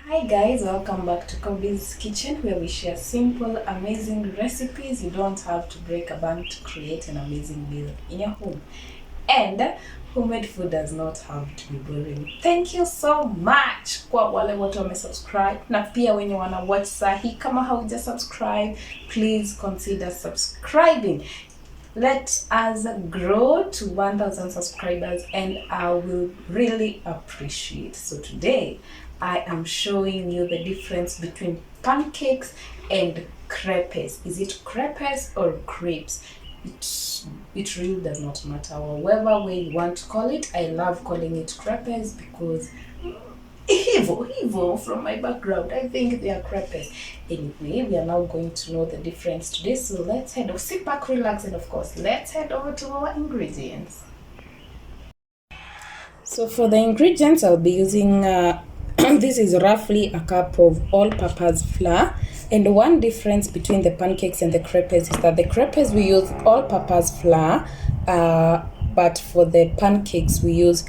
Hi guys, welcome back to Kobe's Kitchen, where we share simple, amazing recipes. You don't have to break a bank to create an amazing meal in your home. And homemade food does not have to be boring. Thank you so much kwa wale wote wamesubscribe, na pia wenye wana watch sahi, kama hauja subscribe, please consider subscribing. Let us grow to 1,000 subscribers and I will really appreciate. So today I am showing you the difference between pancakes and crepes. Is it crepes or crepes? It really does not matter. However way you want to call it, I love calling it crepes because evil from my background, I think they are crepes. Anyway, we are now going to know the difference today. So let's head over, sit back, relax, and of course, let's head over to our ingredients. So for the ingredients, I'll be using this is roughly a cup of all-purpose flour. And one difference between the pancakes and the crepes is that the crepes we use all-purpose flour, but for the pancakes we use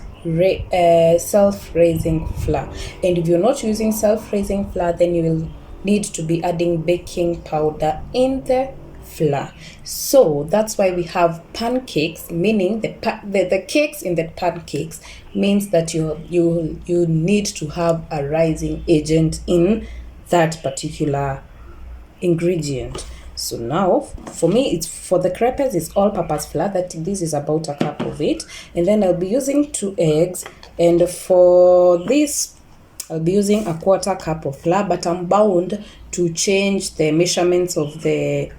self-raising flour. And if you're not using self-raising flour, then you will need to be adding baking powder in the flour. So that's why we have pancakes, meaning the cakes in the pancakes means that you need to have a rising agent in that particular ingredient. So now for me, it's for the crepes, it's all-purpose flour. That this is about a cup of it, and then I'll be using 2 eggs, and for this I'll be using a 1/4 cup of flour, but I'm bound to change the measurements of the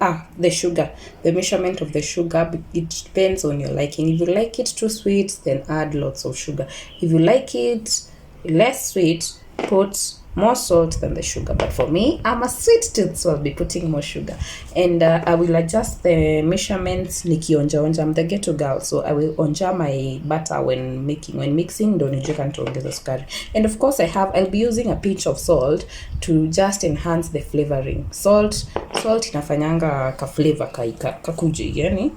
sugar. The measurement of the sugar, it depends on your liking. If you like it too sweet, then add lots of sugar. If you like it less sweet, put more salt than the sugar. But for me, I'm a sweet tooth, so I'll be putting more sugar. And I will adjust the measurements nikionja onja. I'm the ghetto girl, so I will onja my butter when mixing, ndo nijue nitaongeza sukari. And of course I'll be using a pinch of salt to just enhance the flavoring. Salt inafanyanga ka flavor kakuje yani.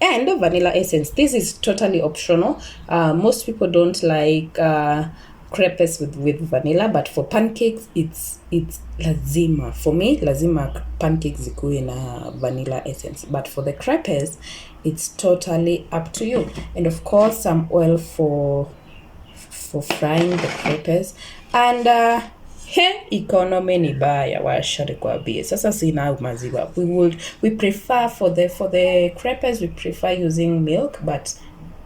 And vanilla essence. This is totally optional. Most people don't like crepes with vanilla, but for pancakes it's lazima. For me, lazima pancakes zikuwe na vanilla essence, but for the crepes it's totally up to you. And of course some oil for frying the crepes. And economy ni baya, washari kwambie. Sasa sina maziwa. We prefer for the crepes we prefer using milk, but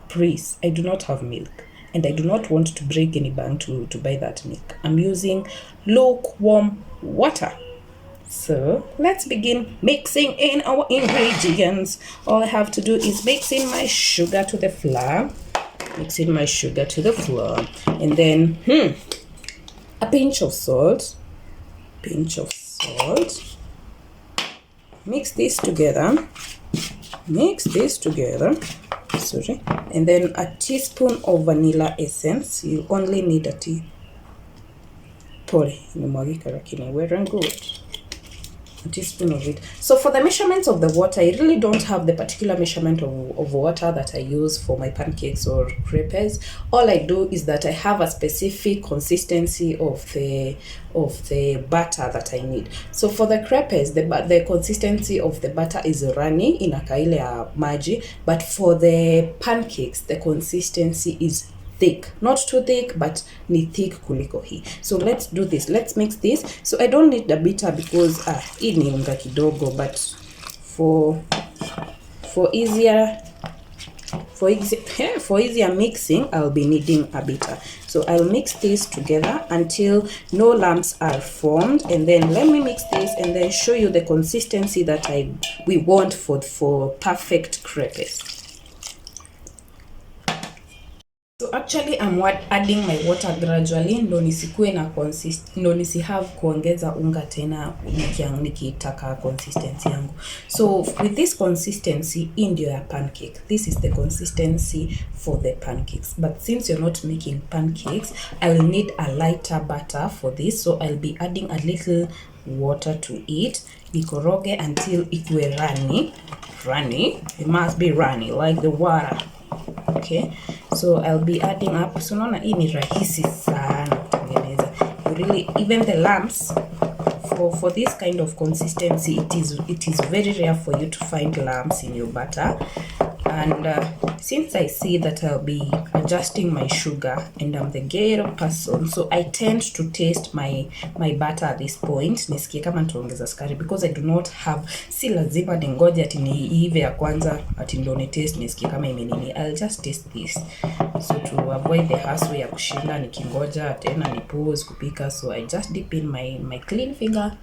please, I do not have milk. And I do not want to break any bank to buy that milk. I'm using lukewarm water. So let's begin mixing in our ingredients. All I have to do is mix in my sugar to the flour. And then a pinch of salt. Mix this together. Sorry. And then a teaspoon of vanilla essence. You only need a teaspoon of it. So for the measurements of the water, I really don't have the particular measurement of water that I use for my pancakes or crepes. All I do is that I have a specific consistency of the butter that I need. So for the crepes, the consistency of the butter is runny, inakaile ya maji, but for the pancakes the consistency is thick, not too thick, but ni thick kuliko hii. So let's do this. Let's mix this. So I don't need the bitter because hii ni unga kidogo, but for easier mixing, I'll be needing a bitter. So I'll mix this together until no lumps are formed, and then let me mix this and then show you the consistency that we want for perfect crepes. So actually I'm adding my water gradually, ndo nisikuwe na nisihave kuongeza unga tena nikitaka consistency yangu. So with this consistency in your pancake, this is the consistency for the pancakes. But since you're not making pancakes, I will need a lighter butter for this, so I'll be adding a little water to it, ikoroge until ikuwe runny. It must be runny like the water. Okay, so I'll be adding up. So naona hii ni rahisi sana kutengeneza. really, even the lumps, for this kind of consistency, it is very rare for you to find lumps in your butter. And since I see that I'll be adjusting my sugar, and I'm the ghetto person, so I tend to taste my butter at this point nisikie kama nitaongeza sukari, because I do not have, si lazima ningoje ati niive ya kwanza ati ndo ni taste nisikie kama imenini. I'll just taste this, so to avoid the hassle ya kushinda nikingoja tena ni pause kupika. So I just dip in my clean finger,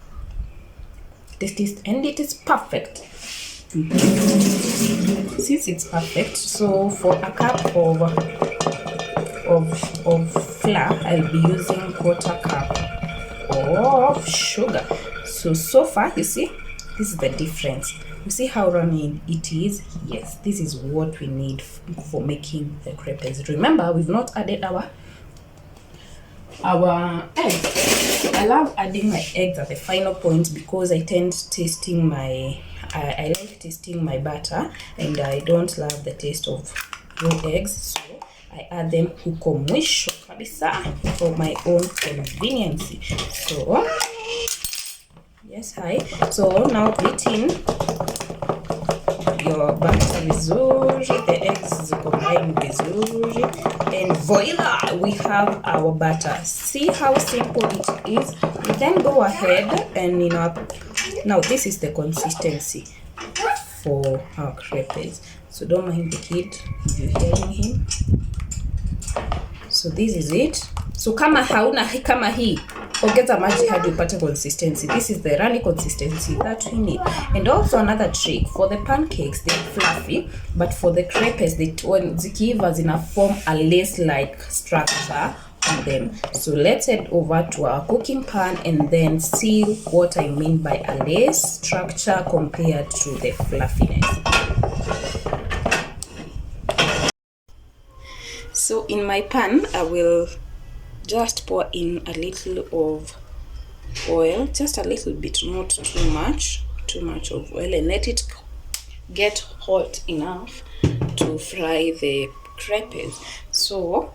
taste it, and it is perfect. Since it's perfect, so for a cup of flour, I'll be using 1/4 cup of sugar. So far, you see, this is the difference. You see how runny it is? Yes, this is what we need for making the crepes. Remember, we've not added our eggs. I love adding my eggs at the final point because I tend tasting my I like tasting my butter, and I don't love the taste of raw eggs, so I add them huko mwisho kabisa for my own convenience. So yes, so now put in your butter vizuri, the eggs combine vizuri, and voila, we have our butter. See how simple it is? We then go ahead and now this is the consistency for our crepes. So don't mind the kid if you're hearing him. So this is it. So kama hauna kama hii, ongeza maji hadi upate consistency. This is the runny consistency that we need. And also another trick, for the pancakes, they're fluffy, but for the crepes, when zikiiva zina form a lace-like structure on them. So let's head over to our cooking pan and then see what I mean by a lace structure compared to the fluffiness. So in my pan, I will just pour in a little of oil, just a little bit, not too much of oil, and let it get hot enough to fry the crepes. So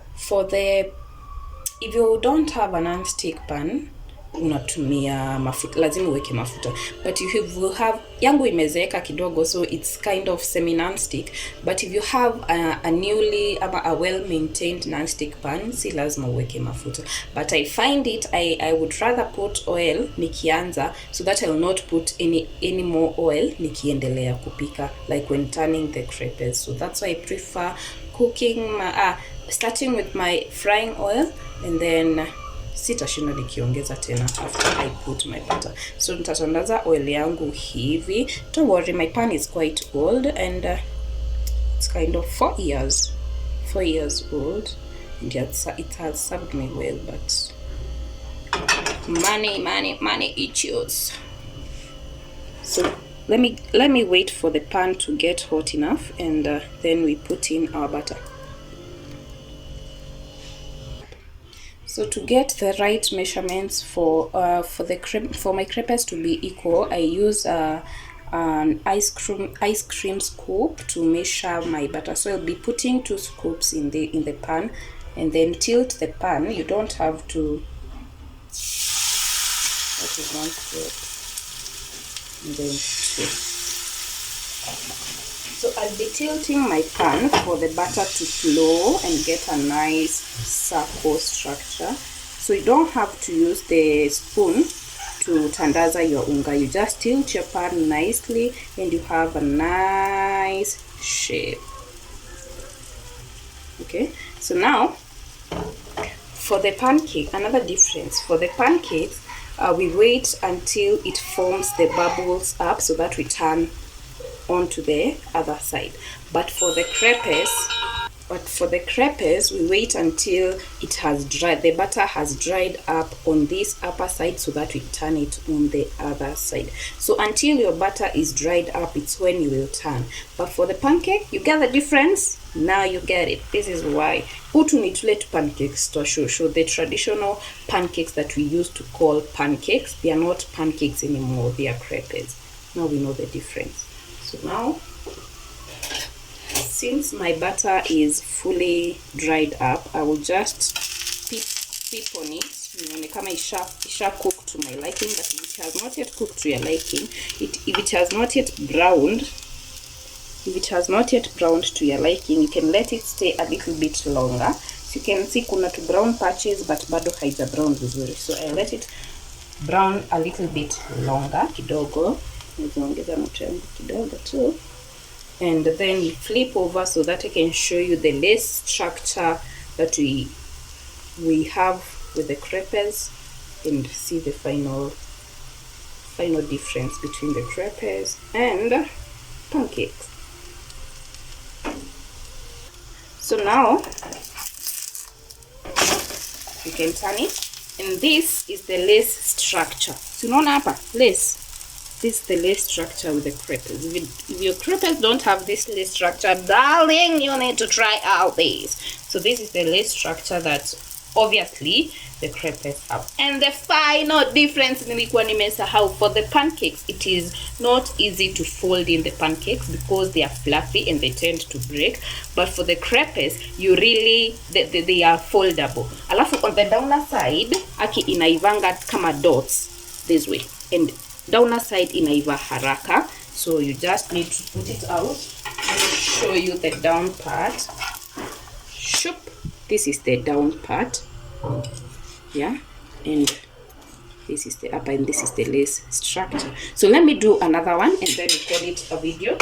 if you don't have a non-stick pan, unatumia mafuta, lazima uweke mafuta. But if you have, yangu imezeeka kidogo, so it's kind of semi non-stick. But if you have a well-maintained non-stick pan, si lazima uweke mafuta. But I find it, I would rather put oil nikianza, so that I will not put any more oil nikiendelea kupika, like when turning the crepes. So that's why I prefer cooking starting with my frying oil, and then sitashinda nikiongeza tena after I put my butter. So nitatandaza oil yangu hivi. Don't worry, my pan is quite old, and it's kind of 4 years old, and it has served me well, but money issues. So let me wait for the pan to get hot enough, and then we put in our butter. So to get the right measurements for my crepes to be equal, I use an ice cream scoop to measure my butter. So I'll be putting 2 scoops in the pan, and then tilt the pan. You don't have to. That is 1 scoop, and then 2. So I'll be tilting my pan for the butter to flow and get a nice circle structure. So you don't have to use the spoon to tandaza your unga. You just tilt your pan nicely, and you have a nice shape. Okay, so now for the pancake, another difference. For the pancakes, we wait until it forms the bubbles up so that we turn onto the other side. But for the crepes, we wait until it has dried, the butter has dried up on this upper side, so that we turn it on the other side. So until your butter is dried up, it's when you will turn. But for the pancake, you get the difference? Now you get it. This is why utunitulate pancakes to show the traditional pancakes that we used to call pancakes. They are not pancakes anymore, they are crepes. Now we know the difference. So now, since my butter is fully dried up, I will just sip on it. Nione kama isha cook to my liking, but if it has not yet cooked to your liking, if it has not yet browned, to your liking, you can let it stay a little bit longer. So you can see kuna to brown patches, but bado haija brown vizuri. So I let it brown a little bit longer kidogo. Niongeza moto yangu kidogo too. And then you flip over so that I can show you the lace structure that we have with the crepes, and see the final difference between the crepes and pancakes. So now you can turn it, and this is the lace structure. So unaona hapa lace. This is the lace structure with the crepes. If your crepes don't have this lace structure, darling, you need to try out this. So this is the lace structure that obviously the crepes have. And the final difference nilikuwa nimesahau, for the pancakes, it is not easy to fold in the pancakes because they are fluffy and they tend to break. But for the crepes, you really they are foldable. Alafu on the downer side, aki inaivanga kama dots this way, and downer side inaiva haraka. So you just need to put it out. Let me show you the down part. Shoop. This is the down part, yeah, and this is the upper, and this is the lace structure. So let me do another one and then we call it a video.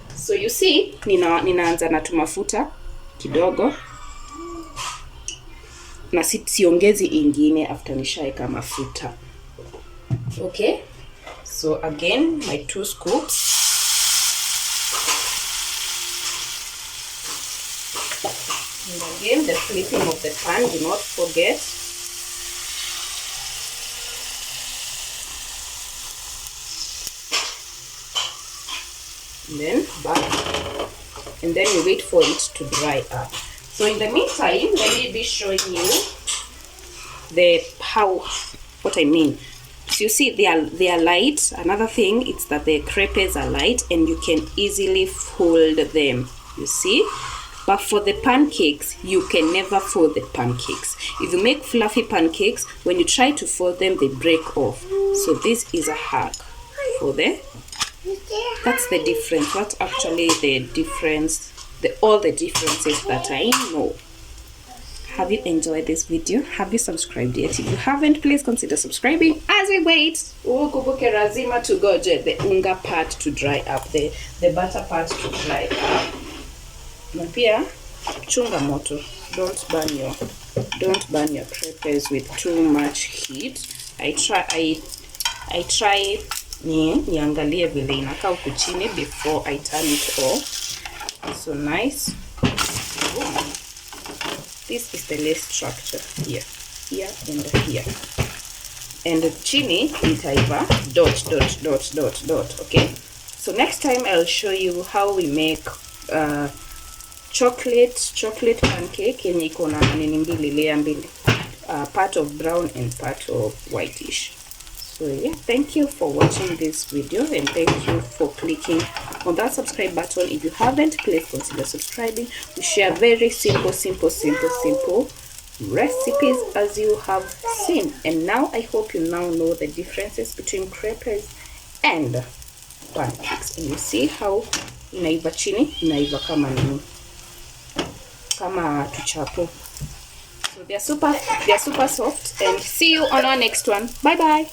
So you see, ninaanza na tumafuta kidogo na siongezi ingine after nishaeka mafuta. Okay, so again my 2 scoops. And again, the flipping of the pan, do not forget. And then back. And then you wait for it to dry up. So in the meantime, let me be showing you what I mean. So you see they are light. Another thing is that the crepes are light and you can easily fold them. You see? But for the pancakes, you can never fold the pancakes. If you make fluffy pancakes, when you try to fold them, they break off. So this is a hack for that's the difference. That's actually the difference, all the differences that I know. Have you enjoyed this video? Have you subscribed yet? If you haven't, please consider subscribing as we wait. Ukumbuke lazima tugoje the unga part to dry up, the butter part to dry up. Na pia chunga moto. Don't burn your crepes with too much heat. I try niangalie vile inakaa huku chini before I turn it off. So nice. This is the lace structure here and here. And chini itaiva dot. Okay. So next time I'll show you how we make chocolate pancake yenye iko na nini mbili, layer mbili, part of brown and part of whitish. So yeah, thank you for watching this video and thank you for clicking on that subscribe button. If you haven't, please consider subscribing. We share very simple recipes as you have seen. And now I hope you now know the differences between crepes and pancakes. And you see how inaiva chini, inaiva kama nini, kama tuchapo. So they are super soft, and see you on our next one. Bye bye.